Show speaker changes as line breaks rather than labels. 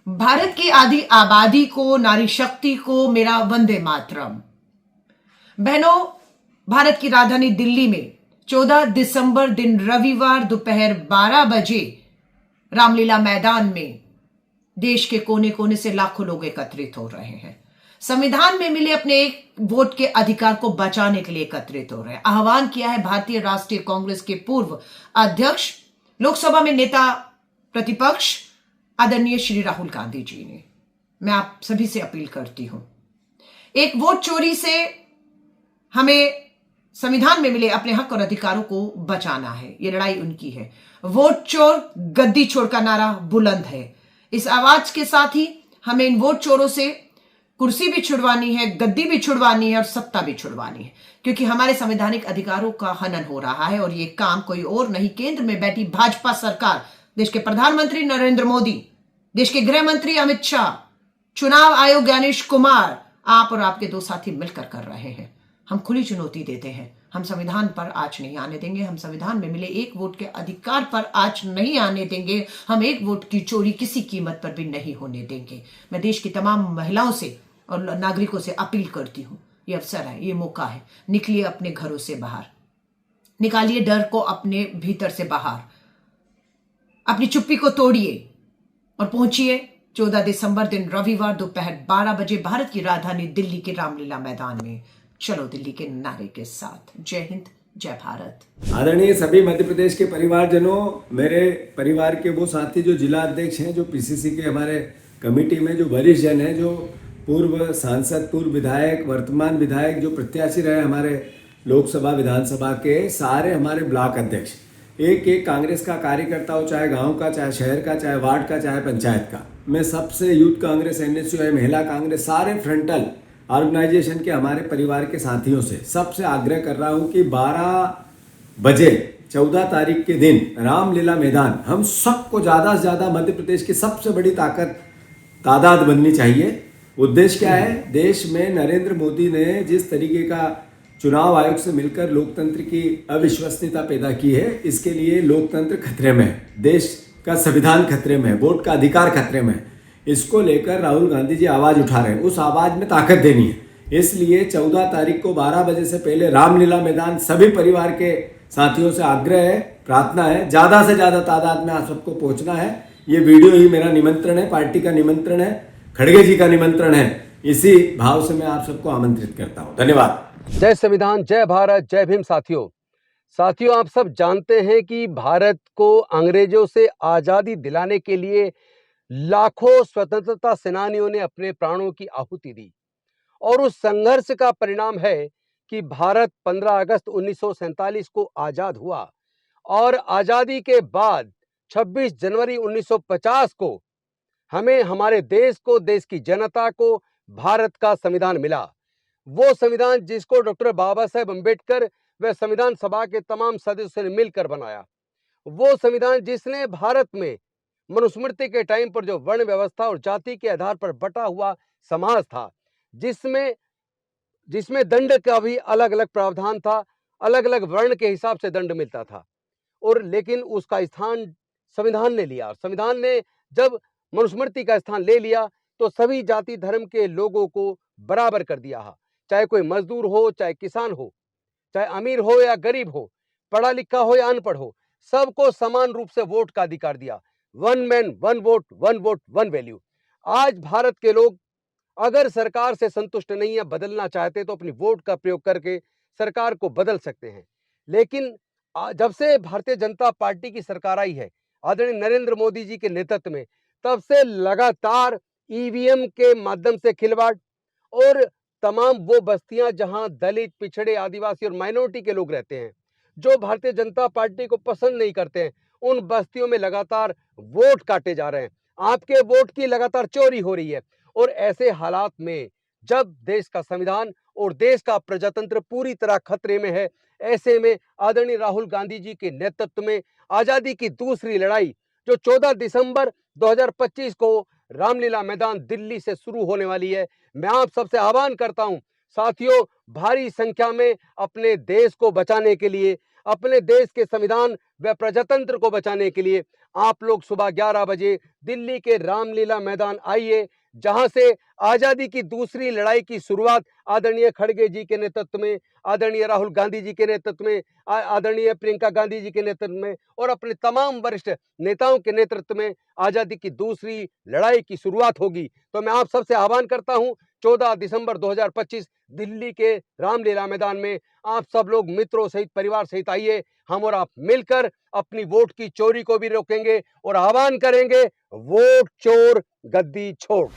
भारत की आधी आबादी को, नारी शक्ति को मेरा वंदे मातरम। बहनों, भारत की राजधानी दिल्ली में 14 दिसंबर दिन रविवार दोपहर 12 बजे रामलीला मैदान में देश के कोने कोने से लाखों लोग एकत्रित हो रहे हैं। संविधान में मिले अपने एक वोट के अधिकार को बचाने के लिए एकत्रित हो रहे हैं। आह्वान किया है भारतीय राष्ट्रीय कांग्रेस के पूर्व अध्यक्ष, लोकसभा में नेता प्रतिपक्ष आदरणीय श्री राहुल गांधी जी ने। मैं आप सभी से अपील करती हूं, एक वोट चोरी से हमें संविधान में मिले अपने हक और अधिकारों को बचाना है। यह लड़ाई उनकी है। वोट चोर गद्दी छोड़ का नारा बुलंद है। इस आवाज के साथ ही हमें इन वोट चोरों से कुर्सी भी छुड़वानी है, गद्दी भी छुड़वानी है और सत्ता भी छुड़वानी है, क्योंकि हमारे संवैधानिक अधिकारों का हनन हो रहा है। और ये काम कोई और नहीं, केंद्र में बैठी भाजपा सरकार, देश के प्रधानमंत्री नरेंद्र मोदी, देश के गृह मंत्री अमित शाह, चुनाव आयोग ज्ञानेश कुमार, आप और आपके दो साथी मिलकर कर रहे हैं। हम खुली चुनौती देते हैं, हम संविधान पर आंच नहीं आने देंगे। हम संविधान में मिले एक वोट के अधिकार पर आंच नहीं आने देंगे। हम एक वोट की चोरी किसी कीमत पर भी नहीं होने देंगे। मैं देश की तमाम महिलाओं से और नागरिकों से अपील करती हूं, ये अवसर है, ये मौका है। निकलिए अपने घरों से बाहर, निकालिए डर को अपने भीतर से बाहर, अपनी चुप्पी को तोड़िए और पहुंचिए 14 दिसंबर दिन रविवार दोपहर 12 बजे भारत की राजधानी दिल्ली के रामलीला मैदान में चलो दिल्ली के नारे के साथ। जय हिंद, जय भारत।
आदरणीय सभी मध्य प्रदेश के परिवारजनों, मेरे परिवार के वो साथी जो जिला अध्यक्ष हैं, जो पीसीसी के हमारे कमेटी में जो वरिष्ठ जन हैं, जो पूर्व सांसद, पूर्व विधायक, वर्तमान विधायक, जो प्रत्याशी रहे हमारे लोकसभा विधानसभा के, सारे हमारे ब्लॉक अध्यक्ष, एक एक कांग्रेस का कार्यकर्ता हो, चाहे गांव का, चाहे शहर का, चाहे वार्ड का, चाहे पंचायत का। मैं सबसे यूथ कांग्रेस, एनएसयूआई, महिला कांग्रेस, सारे फ्रंटल ऑर्गेनाइजेशन के हमारे परिवार के साथियों से सबसे आग्रह कर रहा हूं कि 12 बजे 14 तारीख के दिन रामलीला मैदान, हम सबको ज़्यादा से ज़्यादा मध्य प्रदेश की सबसे बड़ी तादाद बननी चाहिए। उद्देश्य क्या है? देश में नरेंद्र मोदी ने जिस तरीके का चुनाव आयोग से मिलकर लोकतंत्र की अविश्वसनीयता पैदा की है, इसके लिए लोकतंत्र खतरे में है, देश का संविधान खतरे में है, वोट का अधिकार खतरे में है। इसको लेकर राहुल गांधी जी आवाज उठा रहे हैं, उस आवाज में ताकत देनी है। इसलिए 14 तारीख को 12 बजे से पहले रामलीला मैदान सभी परिवार के साथियों से आग्रह है, प्रार्थना है, ज़्यादा से ज़्यादा तादाद में आप सबको पहुंचना है। ये वीडियो ही मेरा निमंत्रण है, पार्टी का निमंत्रण है, खड़गे जी का निमंत्रण है। इसी भाव से मैं आप सबको आमंत्रित करता हूँ। धन्यवाद।
जय संविधान, जय भारत, जय भीम। साथियों, आप सब जानते हैं कि भारत को अंग्रेजों से आज़ादी दिलाने के लिए लाखों स्वतंत्रता सेनानियों ने अपने प्राणों की आहुति दी और उस संघर्ष का परिणाम है कि भारत 15 अगस्त 1947 को आज़ाद हुआ और आज़ादी के बाद 26 जनवरी 1950 को हमें, हमारे देश को, देश की जनता को भारत का संविधान मिला। वो संविधान जिसको डॉक्टर बाबा साहेब अम्बेडकर व संविधान सभा के तमाम सदस्यों ने मिलकर बनाया। वो संविधान जिसने भारत में मनुस्मृति के टाइम पर जो वर्ण व्यवस्था और जाति के आधार पर बटा हुआ समाज था, जिसमें दंड का भी अलग अलग प्रावधान था, अलग अलग वर्ण के हिसाब से दंड मिलता था, और लेकिन उसका स्थान संविधान ने लिया। संविधान ने जब मनुस्मृति का स्थान ले लिया तो सभी जाति धर्म के लोगों को बराबर कर दिया, चाहे कोई मजदूर हो, चाहे किसान हो, चाहे अमीर हो या गरीब हो, पढ़ा लिखा हो या अनपढ़ हो, सबको समान रूप से वोट का अधिकार दिया। One man one vote, one vote one value. आज भारत के लोग अगर सरकार से संतुष्ट नहीं है, बदलना चाहते तो अपनी वोट का प्रयोग करके सरकार को बदल सकते हैं। लेकिन जब से भारतीय जनता पार्टी की सरकार आई है आदरणीय नरेंद्र मोदी जी के नेतृत्व में, तब से लगातार ईवीएम के माध्यम से खिलवाड़ और तमाम वो बस्तियां जहां दलित, पिछड़े, आदिवासी और माइनॉरिटी के लोग रहते हैं, जो भारतीय जनता पार्टी को पसंद नहीं करते हैं, उन बस्तियों में लगातार वोट काटे जा रहे हैं। आपके वोट की लगातार चोरी हो रही है। और ऐसे हालात में जब देश का संविधान और देश का प्रजातंत्र पूरी तरह खतरे में है, ऐसे में आदरणीय राहुल गांधी जी के नेतृत्व में आजादी की दूसरी लड़ाई जो 14 दिसंबर 2025 को रामलीला मैदान दिल्ली से शुरू होने वाली है, मैं आप सबसे आह्वान करता हूं, साथियों, भारी संख्या में अपने देश को बचाने के लिए, अपने देश के संविधान व प्रजातंत्र को बचाने के लिए आप लोग सुबह 11 बजे दिल्ली के रामलीला मैदान आइए, जहां से आजादी की दूसरी लड़ाई की शुरुआत आदरणीय खड़गे जी के नेतृत्व में, आदरणीय राहुल गांधी जी के नेतृत्व में, आदरणीय प्रियंका गांधी जी के नेतृत्व में और अपने तमाम वरिष्ठ नेताओं के नेतृत्व में आजादी की दूसरी लड़ाई की शुरुआत होगी। तो मैं आप सबसे आह्वान करता हूं, 14 दिसंबर 2025 दिल्ली के रामलीला मैदान में आप सब लोग मित्रों सहित, परिवार सहित आइए। हम और आप मिलकर अपनी वोट की चोरी को भी रोकेंगे और आह्वान करेंगे, वोट चोर गद्दी छोड़।